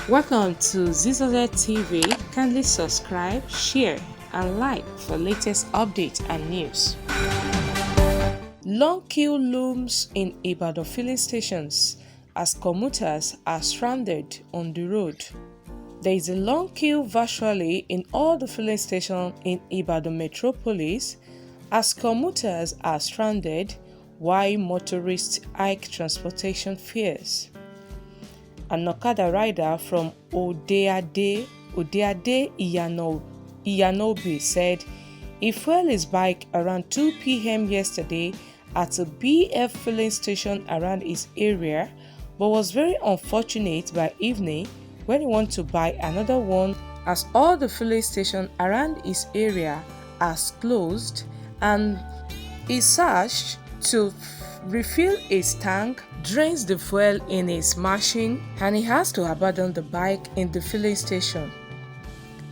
Welcome to Zisodel TV. Kindly subscribe, share, and like for latest updates and news. Long queue looms in Ibadan filling stations as commuters are stranded on the road. There is a long queue virtually in all the filling stations in Ibadan metropolis as commuters are stranded while motorists hike transportation fares. An Okada rider from Odeade Iyanobi said he fueled his bike around 2 p.m. yesterday at a BF filling station around his area, but was very unfortunate by evening when he wanted to buy another one as all the filling stations around his area are closed, and he searched to refill his tank, drains the fuel in his machine, and he has to abandon the bike in the filling station.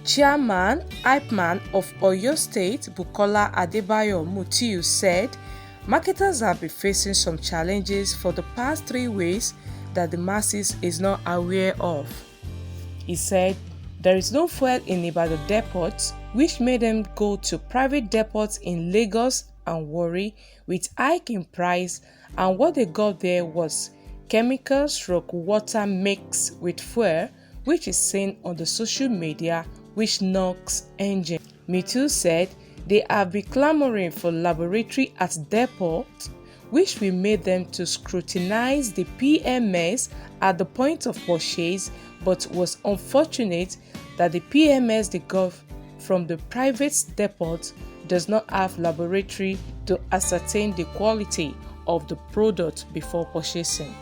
Chairman Hypeman of Oyo State, Bukola Adebayo Mutiu, said marketers have been facing some challenges for the past 3 weeks that the masses is not aware of. He said there is no fuel in Ibadan depots, which made them go to private depots in Lagos and Warri with hike in price, and what they got there was chemical/water mixed with fuel, which is seen on the social media, which knocks engine. Mitu said they have been clamoring for laboratory at depot, which will make them to scrutinize the PMS at the point of purchase, but was unfortunate that the PMS they got from the private depot does not have laboratory to ascertain the quality of the product before purchasing.